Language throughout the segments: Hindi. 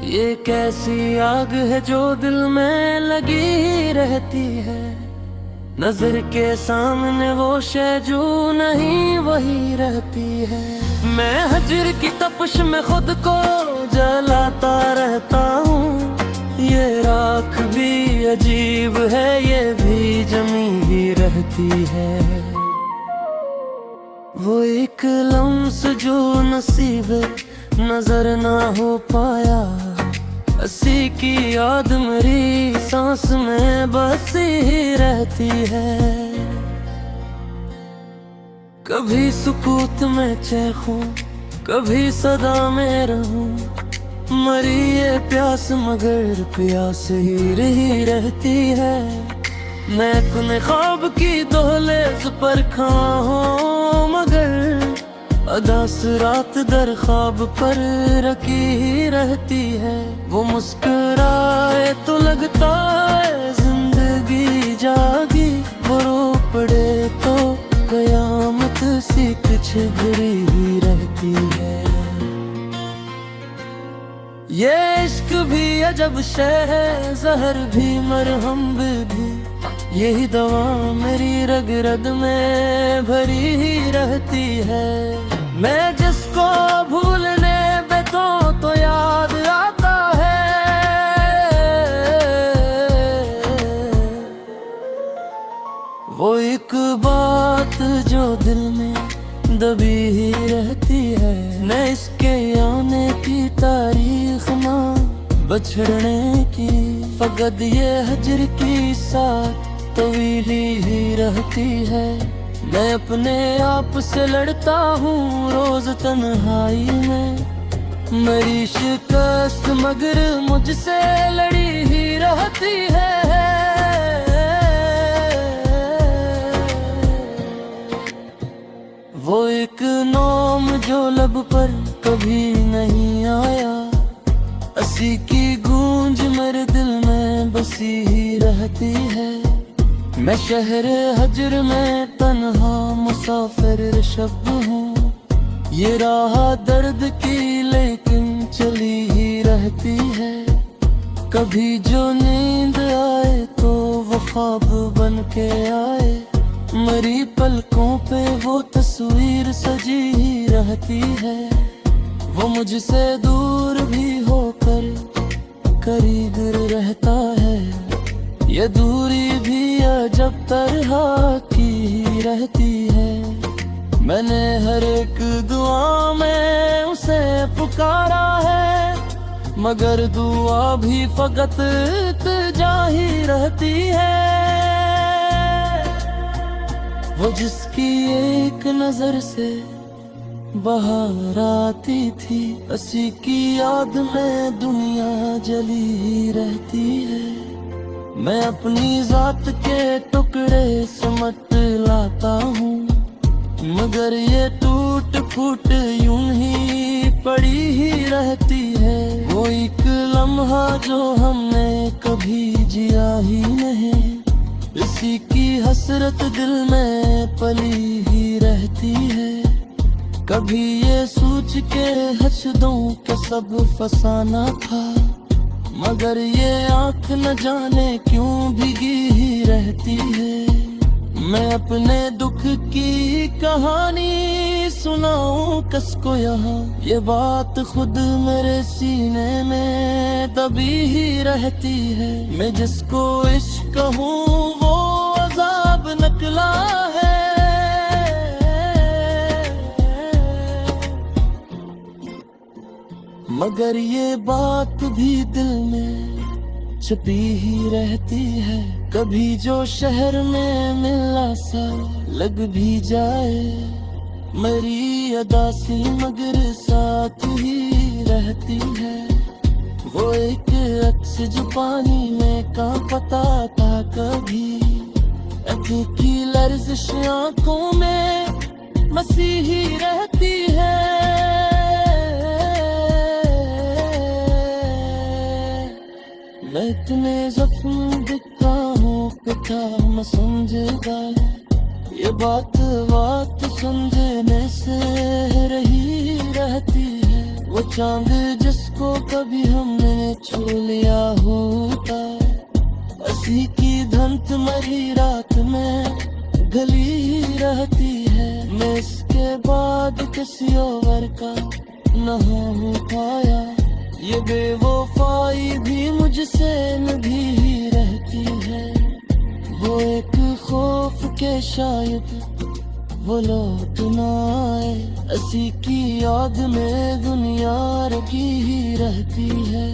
ये कैसी आग है जो दिल में लगी रहती है। नजर के सामने वो शय जो नहीं वही रहती है। मैं हजर की तपश में खुद को जलाता रहता हूँ। ये राख भी अजीब है, ये भी जमी ही रहती है। वो एक लम्स जो नसीब नजर ना हो पाया, हंसी की याद मेरी सांस में बसी ही रहती है। कभी सुकूत में चैखूं, कभी सदा में रहूं, मरी ये प्यास मगर प्यास ही रही रहती है। मैं अपने ख्वाब की दहलीज पर खड़ा हूं, मगर अदास रात दर ख्वाब पर रखी ही रहती है। वो मुस्कुराए तो लगता है जिंदगी जागी, वो रो पड़े तो कयामत सी कुछ घिरी ही रहती है। ये इश्क भी अजब शय है, जहर भी मरहम भी, यही दवा मेरी रग रग में भरी ही रहती है। मैं जिसको भूलने बैठूं तो याद आता है, वो एक बात जो दिल में दबी ही रहती है। न इसके आने की तारीख ना बछड़ने की, फकत ये हजर की साथ तवीली ही रहती है। मैं अपने आप से लड़ता हूँ रोज तन्हाई में, मेरी शिकस्त मगर मुझसे लड़ी ही रहती है। वो एक नाम जो लब पर कभी नहीं आया, हंसी की गूंज मेरे दिल में बसी ही रहती है। मैं शहर हजर में तन्हा मुसाफिर शब्द हूँ, ये राह दर्द की लेकिन चली ही रहती है। कभी जो नींद आए तो वो ख्वाब बन के आए, मरी पलकों पे वो तस्वीर सजी ही रहती है। वो मुझसे दूर भी होकर करीब रहता है, ये दूरी भी अजब तरह की ही रहती है। मैंने हर एक दुआ में उसे पुकारा है, मगर दुआ भी फकत इल्तिजा ही रहती है। वो जिसकी एक नजर से बाहर आती थी, उसी की याद में दुनिया जली ही रहती है। मैं अपनी जात के टुकड़े समट लाता हूँ, मगर ये टूट फूट यूं ही पड़ी ही रहती है। वो एक लम्हा जो हमने कभी जिया ही नहीं, इसी की हसरत दिल में पली ही रहती है। कभी ये सोच के हसदों के सब फसाना था, मगर ये आँख न जाने क्यों भीगी ही रहती है। मैं अपने दुख की कहानी सुनाऊं किसको यहाँ, ये बात खुद मेरे सीने में दबी ही रहती है। मैं जिसको इश्क कहूँ वो अजाब निकला है, मगर ये बात भी दिल में छुपी ही रहती है। कभी जो शहर में मिला सा लग भी जाए, मेरी अदासी मगर साथ ही रहती है। वो एक अक्स जो पानी में का पता था कभी, आँखों की लर्जिश आँखों में मसीही रहती है। मैं इतने जख्म दिखता हूँ पिता मैं समझेगा, ये बात समझने से रही रहती है। वो चांद जिस जिसको कभी हमने छू लिया होता, हंसी की धंत मरी रात में गली ही रहती है। मैं इसके बाद किसी और का न हो पाया, ये बेवफाई भी मुझसे निभी ही रहती है। वो एक खौफ के शायद वो लौट ना आए, हंसी की याद में दुनिया रखी ही रहती है।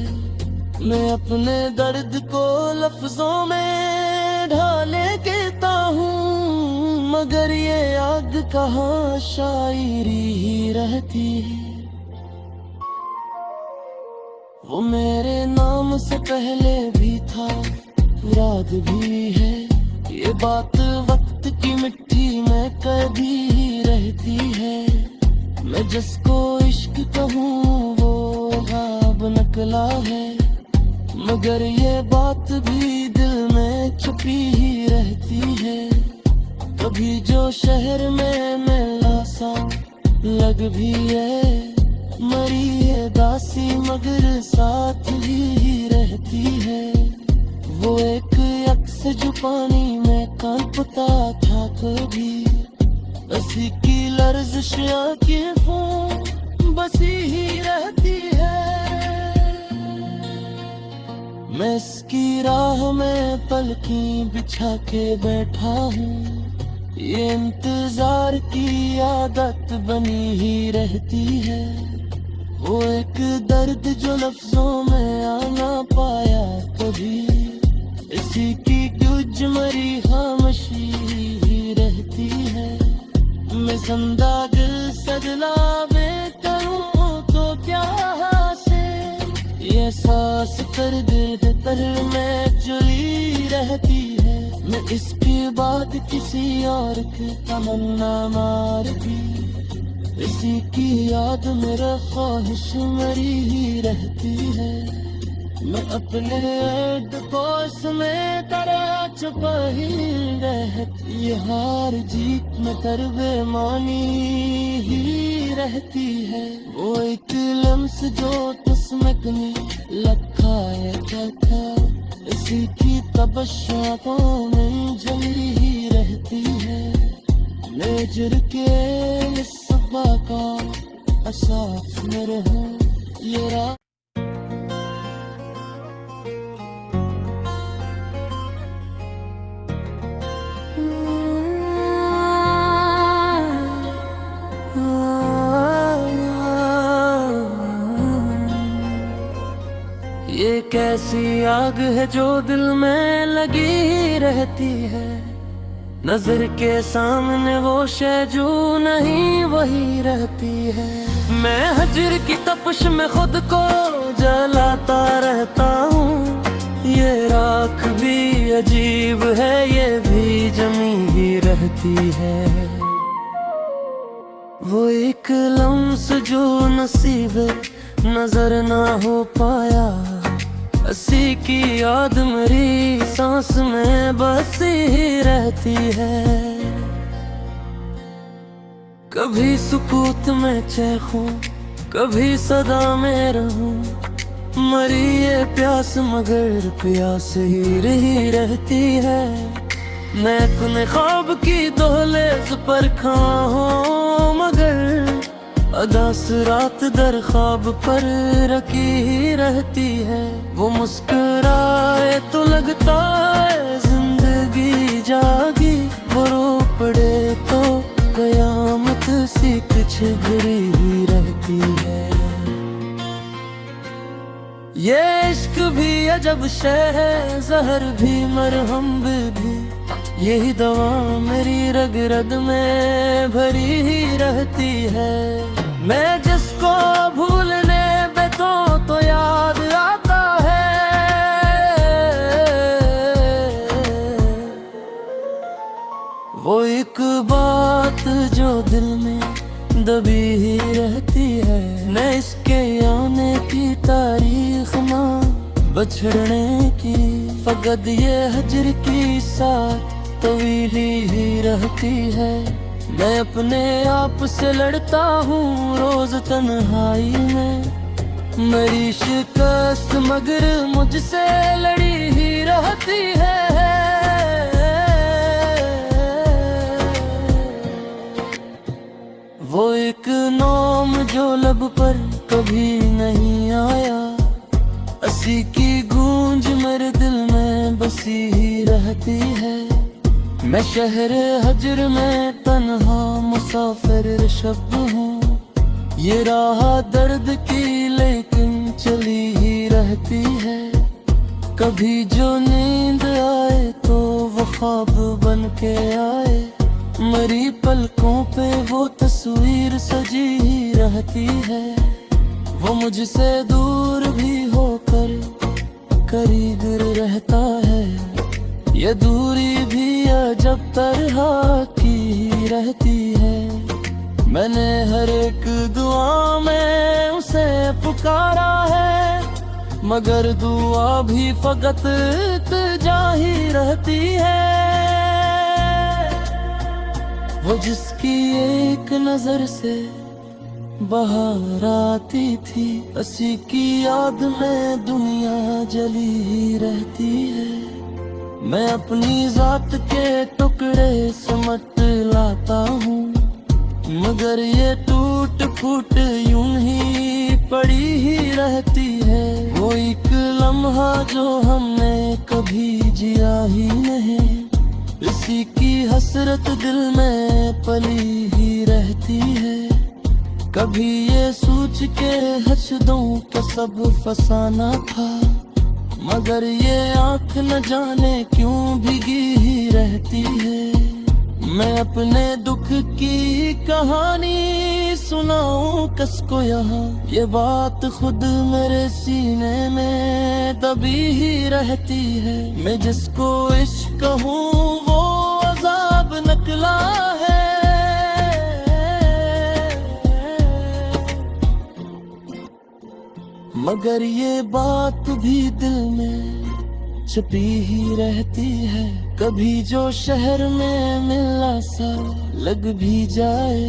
मैं अपने दर्द को लफ्जों में ढाले कहता हूँ, मगर ये याद कहाँ शायरी ही रहती है। वो मेरे नाम से पहले भी था, याद भी है। ये बात वक्त की मिट्टी में कभी ही रहती है। मैं जिसको इश्क कहूँ वो ख्वाब नकला है, मगर ये बात भी दिल में छुपी ही रहती है। कभी जो शहर में मिला सा लग भी है, मरी है दासी मगर साथ ही रहती है। वो एक अक्स जो पानी में कांपता था कभी, हंसी की लर्ज़िश आँखें बसी ही रहती है। मैं इसकी राह में पलकी बिछा के बैठा हूँ, ये इंतजार की आदत बनी ही रहती है। वो एक दर्द जो लफ्जों में आना पाया कभी, इसी की गुज मरी खामोशी ही रहती है। मैं जिंदा दिल सजला में करूँ तो क्या से, ये सांस कर दे तर में जुली रहती है। मैं इसके बाद किसी और की तमन्ना मार दी, इसी की याद मेरा ख्वाहिश मरी ही रहती है। मैं अपने ऐड कोस में तरह छुपा ही रहती, ये हार जीत में तरबे मानी ही रहती है। वो एक लम्स जो तस्मकनी लखाया था, इसी की तबस्सुमों में जली ही रहती है। नजर के इस सफा का असाफ में रहूं, ये रात ये कैसी आग है जो दिल में लगी रहती है। नजर के सामने वो शय जो नहीं वही रहती है। मैं हजर की तपश में खुद को जलाता रहता हूँ, ये राख भी अजीब है, ये भी जमी ही रहती है। वो एक लम्स जो नसीब नजर ना हो पाया, हंसी की याद मेरी सांस में बसी ही रहती है। कभी सुकूत में चैखूं, कभी सदा में रहूं, मरी ये प्यास मगर प्यास ही रही रहती है। मैं अपने ख्वाब की दहलीज पर खाऊं, मगर अदास रात दर ख्वाब पर रखी ही रहती है। वो मुस्कुराए तो लगता है जिंदगी जागी, वो रो पड़े तो कयामत सी कुछ घिरी ही रहती है। ये इश्क भी अजब शय है, जहर भी मरहम भी, यही दवा मेरी रग रग में भरी ही रहती है। मैं जिसको भूलने बैठूं तो याद आता है, वो एक बात जो दिल में दबी ही रहती है। न इसके आने की तारीख ना बछड़ने की, फकत ये हजर की साथ तवीली ही रहती है। मैं अपने आप से लड़ता हूँ रोज तन्हाई में, मेरी शिकस्त मगर मुझसे लड़ी ही रहती है। वो एक नाम जो लब पर कभी नहीं आया, असी की गूंज मेरे दिल में बसी ही रहती है। मैं शहर हजर में तन्हा मुसाफिर शब्द हूँ, ये राह दर्द की लेकिन चली ही रहती है। कभी जो नींद आए तो वो ख्वाब बन के आए, मरी पलकों पे वो तस्वीर सजी ही रहती है। वो मुझसे दूर भी होकर करीब रहता है, ये दूरी भी अजब तरह की ही रहती है। मैंने हर एक दुआ में उसे पुकारा है, मगर दुआ भी फकत इल्तिजा ही रहती है। वो जिसकी एक नजर से बाहर आती थी, उसी की याद में दुनिया जली ही रहती है। मैं अपनी जात के टुकड़े समट लाता हूँ, मगर ये टूट फूट यूं ही पड़ी ही रहती है। वो एक लम्हा जो हमने कभी जिया ही नहीं, इसी की हसरत दिल में पली ही रहती है। कभी ये सोच के हसदों के सब फसाना था, मगर ये आँख न जाने क्यों भीगी ही रहती है। मैं अपने दुख की कहानी सुनाऊं किसको यहाँ, ये बात खुद मेरे सीने में दबी ही रहती है। मैं जिसको इश्क कहूँ वो अजाब निकला है, मगर ये बात भी दिल में छुपी ही रहती है। कभी जो शहर में मिला सा लग भी जाए,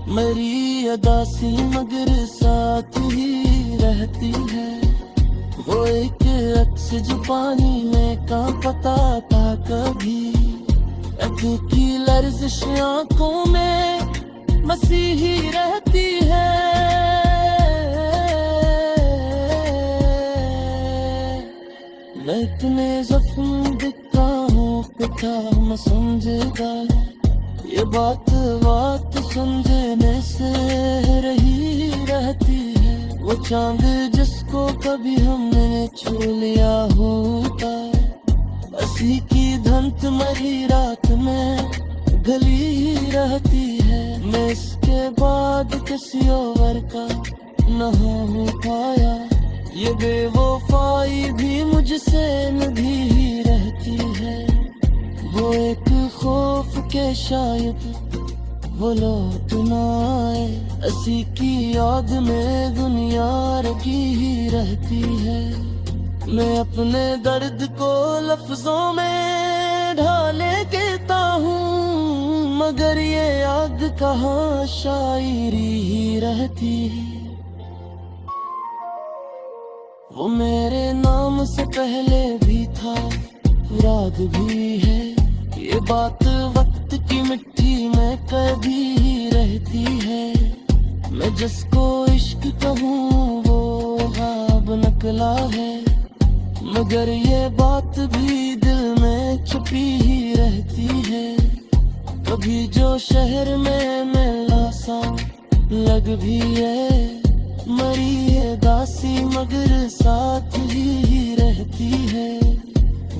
मेरी अदासी मगर साथ ही रहती है। वो एक अक्स जो पानी में का पता था कभी, आँखों की लर्जिश आँखों में मसीही रहती है। मैं इतने जख्म दिखता हूँ पिता मैं समझेगा, ये बात समझने से रही रहती है। वो चांद जिसको कभी हमने छू लिया होता, असी की धंत मरी रात में गली ही रहती है। मैं इसके बाद किसी और का न हो पाया, ये बेवफाई भी मुझसे निभी ही रहती है। वो एक खौफ के शायद वो लौट ना आए, असी की याद में दुनिया रखी ही रहती है। मैं अपने दर्द को लफ्जों में ढाले कहता हूँ, मगर ये याद कहाँ शायरी ही रहती है। वो मेरे नाम से पहले भी था, याद भी है, ये बात वक्त की मिट्टी में कभी ही रहती है। मैं जिसको इश्क कहूँ वो ख्वाब निकला है, मगर ये बात भी दिल में छुपी ही रहती है। कभी जो शहर में मिला सा लग भी है, मरी है दासी मगर साथ ही रहती है।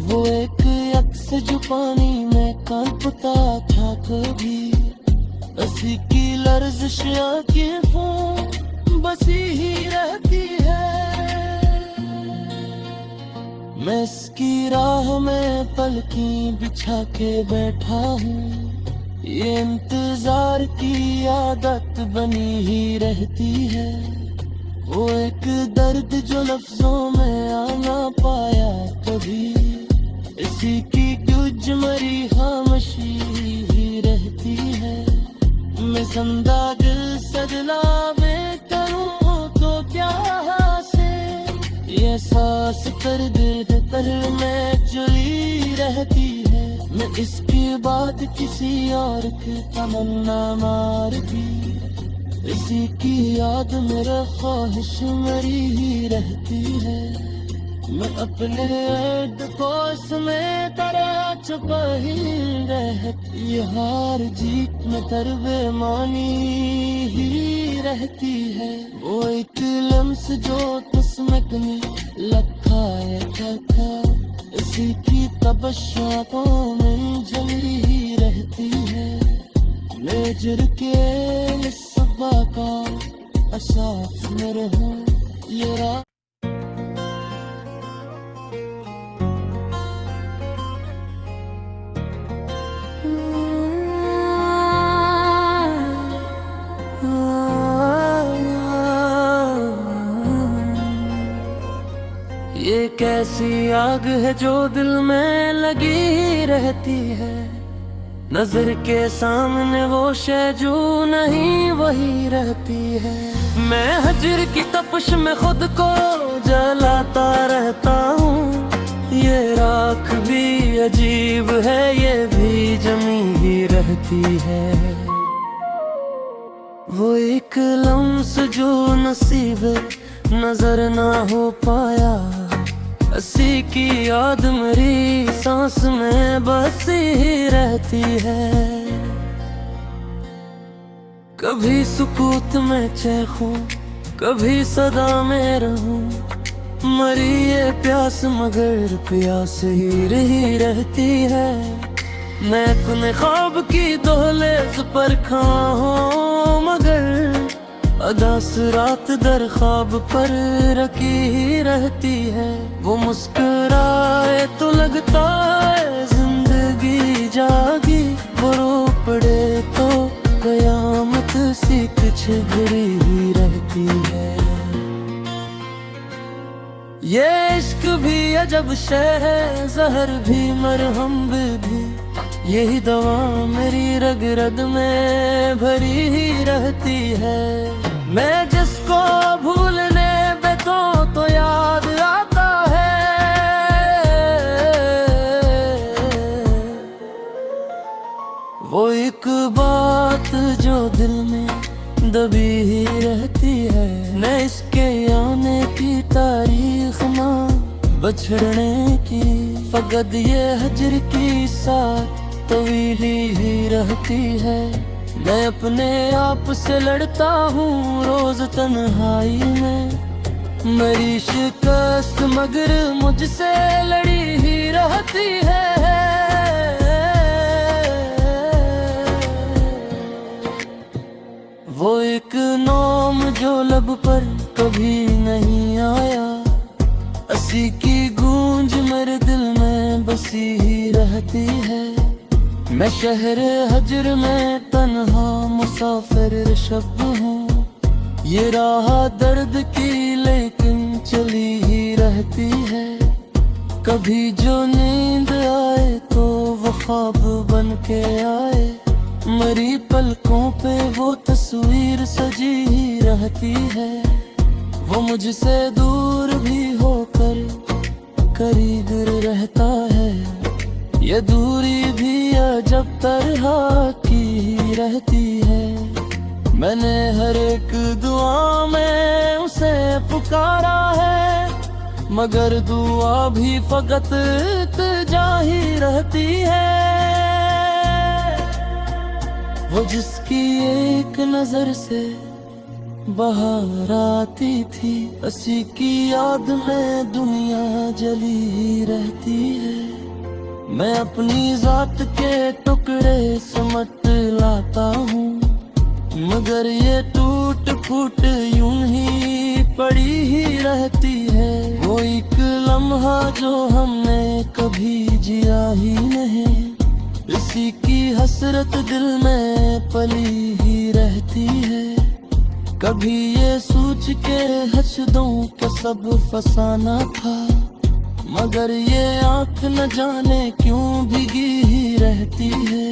वो एक अक्स जो पानी में कांपता था कभी, असी की लर्जिश आँखों बसी ही रहती है। मैं इसकी राह में पलकी बिछा के बैठा हूँ, ये इंतजार की आदत बनी ही रहती है। वो एक दर्द जो लफ्जों में आना पाया कभी, इसी की कुछ मरी खामोशी ही रहती है। मैं जिंदा दिल सजला में करूँ तो क्या एहसास कर दे तर में चली रहती है। मैं इसके बाद किसी और की तमन्ना मारती, इसी की याद मेरा ख्वाहिश मरी ही रहती है। मैं अपने ऐड को इसमें तरह छुपा ही रहती, ये हार जीत में तरबेमानी ही रहती है। वो एक लम्स जो किस्मत में लिखा था, इसी की तबस्सुमों में जली ही रहती है। मेजर के सबा का एहसास में रहूं ये रात। ये कैसी आग है जो दिल में लगी रहती है, नजर के सामने वो शय जो नहीं वही रहती है। मैं हजर की तपश में खुद को जलाता रहता हूँ, ये राख भी अजीब है, ये भी जमी ही रहती है। वो एक लम्स जो नसीब नजर ना हो पाया, उसी की याद मेरी सांस में बसी ही रहती है। कभी सुकूत में चैखूं, कभी सदा में रहूं, मरी ये प्यास मगर प्यास ही रही रहती है। मैं अपने ख्वाब की दहलीज पर खाऊं मगर अदास रात दर ख्वाब पर रखी ही रहती है। वो मुस्कुराए तो लगता है जिंदगी जागी, वो रो पड़े तो कयामत सी कुछ घिरी ही रहती है। ये इश्क भी अजब शय है, जहर भी मरहम भी, यही दवा मेरी रग रग में भरी ही रहती है। मैं जिसको भूलने बैठूं तो याद आता है, वो एक बात जो दिल में दबी ही रहती है। न इसके आने की तारीख ना बछड़ने की, फकत ये हजर की साथ तवीली ही रहती है। मैं अपने आप से लड़ता हूँ रोज तन्हाई में, मेरी शिकस्त मगर मुझसे लड़ी ही रहती है। वो एक नाम जो लब पर कभी नहीं आया, उसी की गूंज मेरे दिल में बसी ही रहती है। मैं शहर हजर में तन्हा मुसाफिर शब्द हूँ, ये राह दर्द की लेकिन चली ही रहती है। कभी जो नींद आए तो वो ख्वाब बन के आए, मरी पलकों पे वो तस्वीर सजी ही रहती है। वो मुझसे दूर भी होकर करीब रहता है, ये दूरी भी अजब तरह की ही रहती है। मैंने हर एक दुआ में उसे पुकारा है, मगर दुआ भी फकत इल्तिजा ही रहती है। वो जिसकी एक नजर से बाहर आती थी, उसी की याद में दुनिया जली ही रहती है। मैं अपनी जात के टुकड़े समट लाता हूँ, मगर ये टूट फूट यूं ही पड़ी ही रहती है। वो एक लम्हा जो हमने कभी जिया ही नहीं, इसी की हसरत दिल में पली ही रहती है। कभी ये सोच के हसदों के सब फसाना था, मगर ये आँख न जाने क्यों भीगी ही रहती है।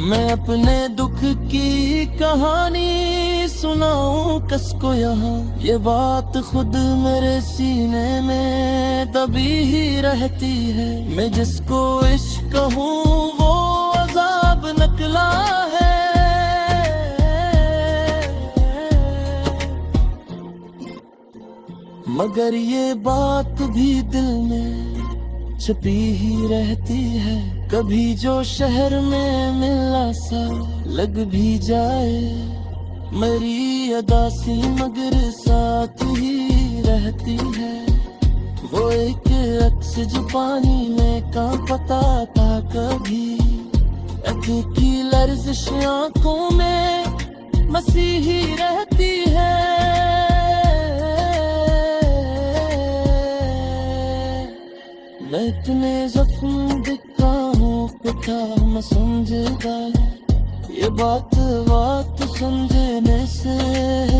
मैं अपने दुख की कहानी सुनाऊं किसको यहाँ, ये बात खुद मेरे सीने में दबी ही रहती है। मैं जिसको इश्क कहूँ वो अजाब निकला है। मगर ये बात भी दिल में छुपी ही रहती है। कभी जो शहर में मिला सा लग भी जाए, मेरी अदासी मगर साथ ही रहती है। वो एक अक्स जो पानी में का पता था कभी, अखी की लर्जिश आंखों में मसीही रहती है। मैं इतने जख्म दिखा हूँ पिता मैं समझेगा, ये बात समझने से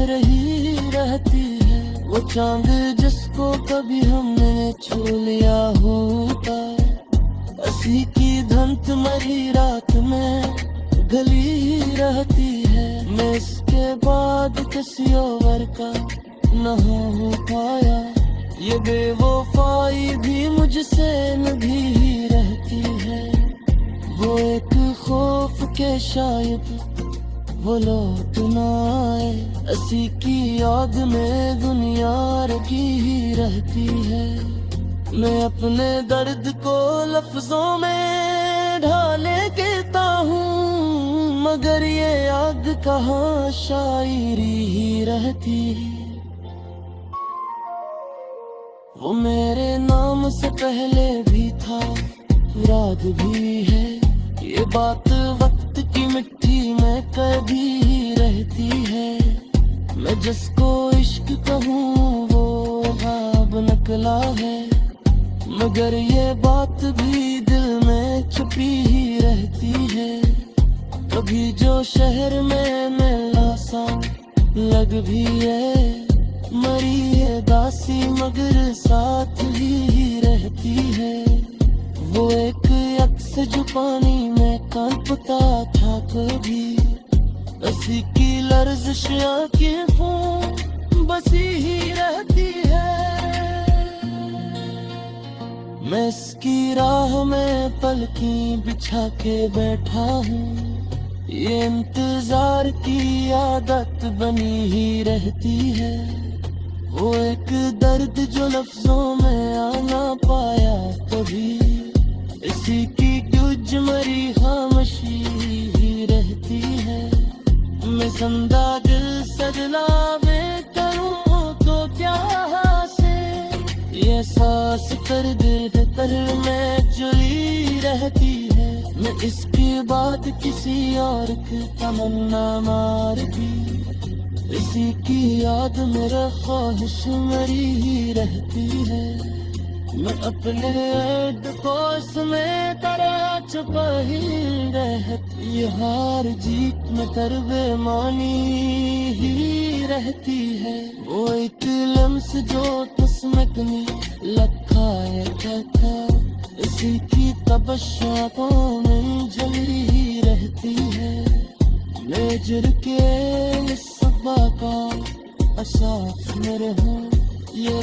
रही रहती है। वो चांद जिसको कभी हमने छू लिया होता, हंसी की धंत मरी रात में गली रहती है। मैं इसके बाद किसी और का न हो पाया, ये बेवफाई भी मुझसे निभी रहती है। वो एक खौफ के शायद वो लौट ना आए, हंसी की याद में दुनिया रखी ही रहती है। मैं अपने दर्द को लफ्जों में ढाले कहता हूँ, मगर ये याद कहाँ शायरी ही रहती है। वो मेरे नाम से पहले भी था, याद भी है। ये बात वक्त की मिट्टी में कभी रहती है। मैं जिसको इश्क कहूँ वो ख्वाब निकला है, मगर ये बात भी दिल में छुपी ही रहती है। कभी जो शहर में मिला सा लग भी है, मरी है दासी मगर साथ ही रहती है। वो एक अक्स जो पानी में कांपता था कभी, हंसी की लर्जिश आंखों बसी ही रहती है। मैं इसकी राह में पलकी बिछा के बैठा हूँ, ये इंतजार की आदत बनी ही रहती है। वो एक दर्द जो लफ्जों में आना पाया कभी, इसी की गुज मरी खामोशी ही रहती है। मैं जिंदा दिल सजला में करूँ तो क्या से, ये सांस कर कर में जुड़ी रहती है। मैं इसके बाद किसी और की तमन्ना मार दी, इसी की याद मेरा ख्वाहिश मरी ही रहती है। मैं अपने ऐड को इसमें तरह छुपा ही रहती, ये हार जीत में तरबेमानी ही रहती है। वो एक लम्स जो तस्मकनी लखा है था, इसी की तबस्सुओं में जली ही रहती है। नजर के का असाफ मेरे हो ये